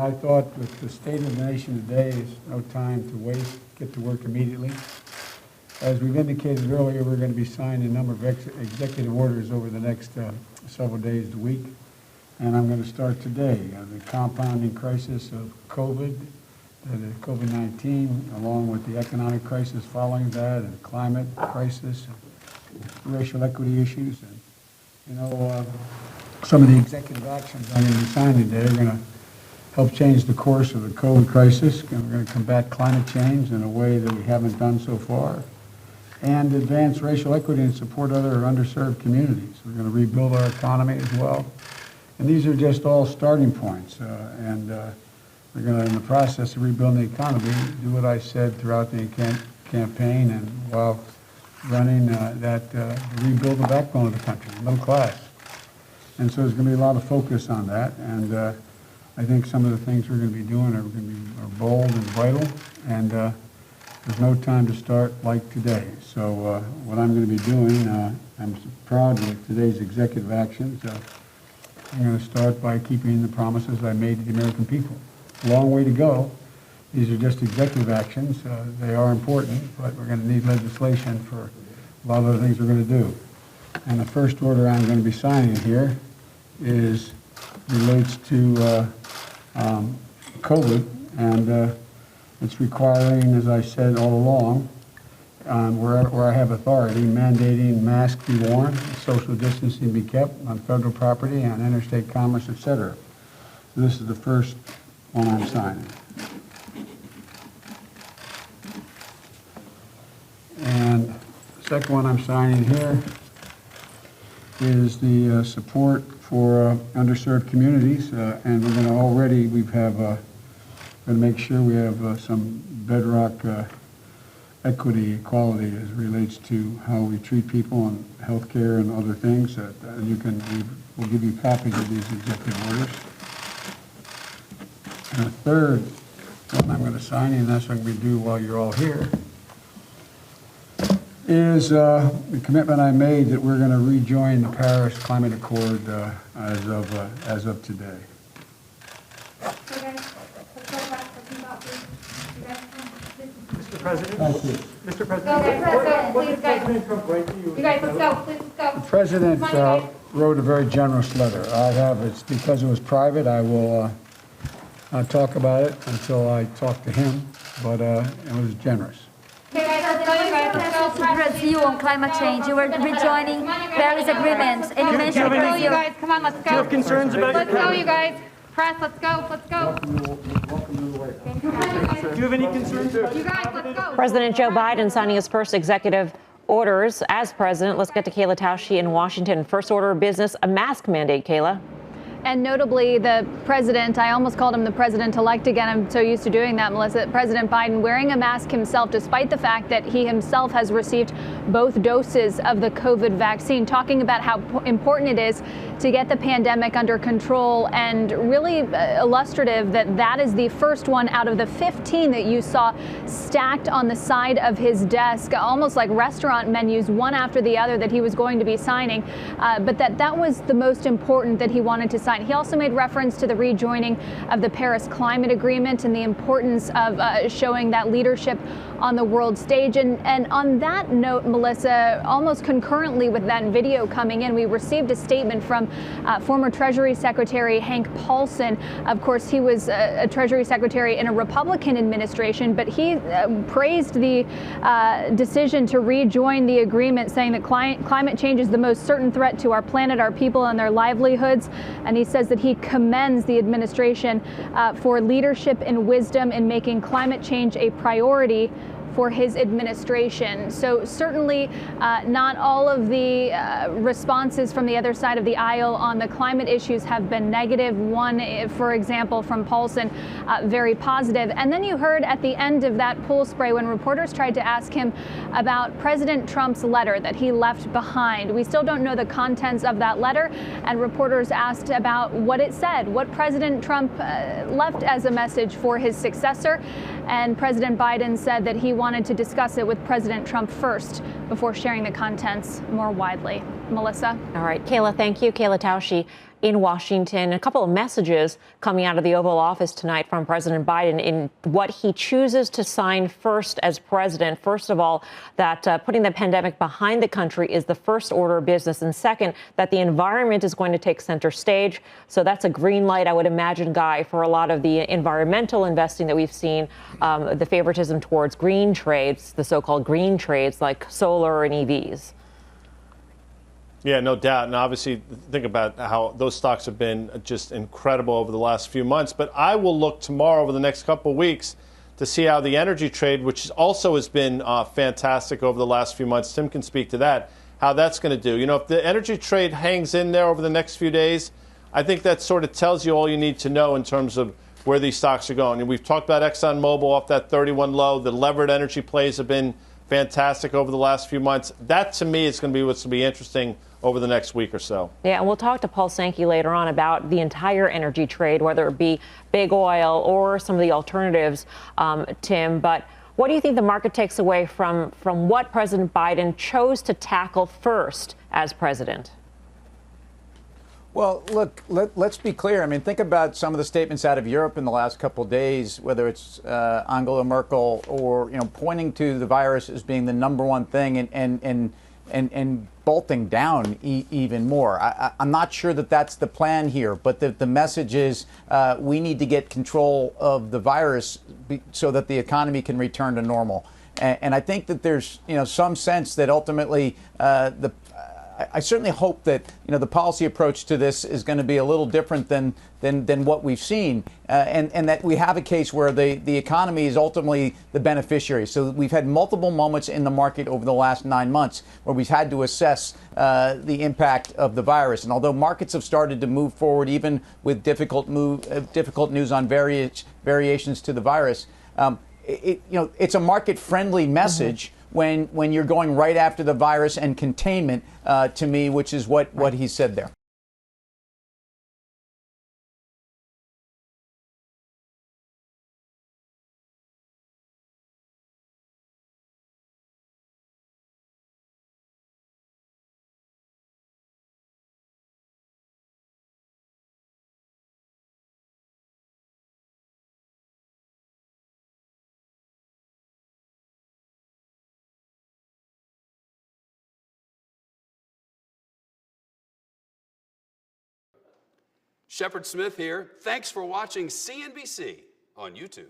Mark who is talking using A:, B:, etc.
A: I thought with the state of the nation today is no time to waste, get to work immediately. As we've indicated earlier, we're going to be signing a number of executive orders over the next several days to week. And I'm going to start today. The compounding crisis of COVID, the COVID-19, along with the economic crisis following that, and climate crisis, and racial equity issues. And, some of the executive actions I'm going to be signing today are going to help change the course of the COVID crisis. We're going to combat climate change in a way that we haven't done so far, and advance racial equity and support other underserved communities. We're going to rebuild our economy as well. And these are just all starting points. We're going to, in the process of rebuilding the economy, do what I said throughout the campaign and while running rebuild the backbone of the country, the middle class. And so there's going to be a lot of focus on that. And I think some of the things we're going to be doing are bold and vital. And there's no time to start like today. So what I'm going to be doing, I'm proud of today's executive actions. I'm going to start by keeping the promises I made to the American people. Long way to go. These are just executive actions. They are important, but we're going to need legislation for a lot of the things we're going to do. And the first order I'm going to be signing here relates to COVID, and it's requiring, as I said all along, where I have authority, mandating masks be worn, social distancing be kept on federal property, on interstate commerce, etc. So this is the first one I'm signing. And the second one I'm signing here is the support for underserved communities, and we're going to make sure we have some bedrock equity, equality as it relates to how we treat people and health care and other things. We'll give you copies of these executive orders. And the third one I'm going to sign, and that's what I'm going to do while you're all here, is the commitment I made that we're going to rejoin the Paris Climate Accord as of today.
B: Mr. President.
A: Thank you.
B: Mr. President. What did President Trump write to you?
C: You guys, let's go. Please, let's go.
A: The President wrote a very generous letter. It's because it was private. I will not talk about it until I talk to him, but it was generous.
C: Okay, guys, let's go. You guys, let's go.
D: Brazil on climate change. You were rejoining Paris Agreement, and you mentioned
C: Let's go,
D: Brazil.
C: you guys. Come on, let's go.
B: Do you have concerns about
C: Let's go, you guys. Press, let's go. Let's go.
A: Welcome to the White House.
B: Do you have any concerns about
C: You guys, let's go.
E: President Joe Biden signing his first executive orders as president. Let's get to Kayla Tausche in Washington. First order of business, a mask mandate, Kayla.
F: And notably, the president, I almost called him the president-elect again. I'm so used to doing that, Melissa. President Biden wearing a mask himself, despite the fact that he himself has received both doses of the COVID vaccine, talking about how important it is to get the pandemic under control, and really illustrative that that is the first one out of the 15 that you saw stacked on the side of his desk, almost like restaurant menus, one after the other, that he was going to be signing, but that was the most important that he wanted to sign. He also made reference to the rejoining of the Paris Climate Agreement and the importance of showing that leadership on the world stage. And on that note, Melissa, almost concurrently with that video coming in, we received a statement from former Treasury Secretary Hank Paulson. Of course, he was a Treasury Secretary in a Republican administration, but he praised the decision to rejoin the agreement, saying that climate change is the most certain threat to our planet, our people, and their livelihoods. And he says that he commends the administration for leadership and wisdom in making climate change a priority for his administration. So certainly not all of the responses from the other side of the aisle on the climate issues have been negative. One, for example, from Paulson, very positive. And then you heard at the end of that pool spray when reporters tried to ask him about President Trump's letter that he left behind. We still don't know the contents of that letter, and reporters asked about what it said, what President Trump left as a message for his successor. And President Biden said that he wanted to discuss it with President Trump first before sharing the contents more widely. Melissa?
E: All right, Kayla, thank you. Kayla Tausche. in Washington. A couple of messages coming out of the Oval Office tonight from President Biden in what he chooses to sign first as president. First of all, that putting the pandemic behind the country is the first order of business. And second, that the environment is going to take center stage. So that's a green light, I would imagine, Guy, for a lot of the environmental investing that we've seen, the favoritism towards green trades, the so-called green trades like solar and EVs.
G: Yeah, no doubt. And obviously, think about how those stocks have been just incredible over the last few months. But I will look tomorrow over the next couple of weeks to see how the energy trade, which also has been fantastic over the last few months, Tim can speak to that, how that's going to do. You know, if the energy trade hangs in there over the next few days, I think that sort of tells you all you need to know in terms of where these stocks are going. And we've talked about ExxonMobil off that 31 low. The levered energy plays have been fantastic over the last few months. That, to me, is going to be what's going to be interesting over the next week or so.
E: Yeah, and we'll talk to Paul Sankey later on about the entire energy trade, whether it be big oil or some of the alternatives, Tim. But what do you think the market takes away from what President Biden chose to tackle first as president?
H: Well, look, let's be clear. I mean, think about some of the statements out of Europe in the last couple of days, whether it's Angela Merkel or, pointing to the virus as being the number one thing and bolting down even more. I'm not sure that that's the plan here, but the message is we need to get control of the virus so that the economy can return to normal. And I think that there's, some sense that ultimately I certainly hope that the policy approach to this is going to be a little different than what we've seen, and that we have a case where the economy is ultimately the beneficiary. So we've had multiple moments in the market over the last 9 months where we've had to assess the impact of the virus. And although markets have started to move forward, even with difficult news on variations to the virus, it's a market-friendly message. When you're going right after the virus and containment, to me, which is what he said there.
I: Shepard Smith here. Thanks for watching CNBC on YouTube.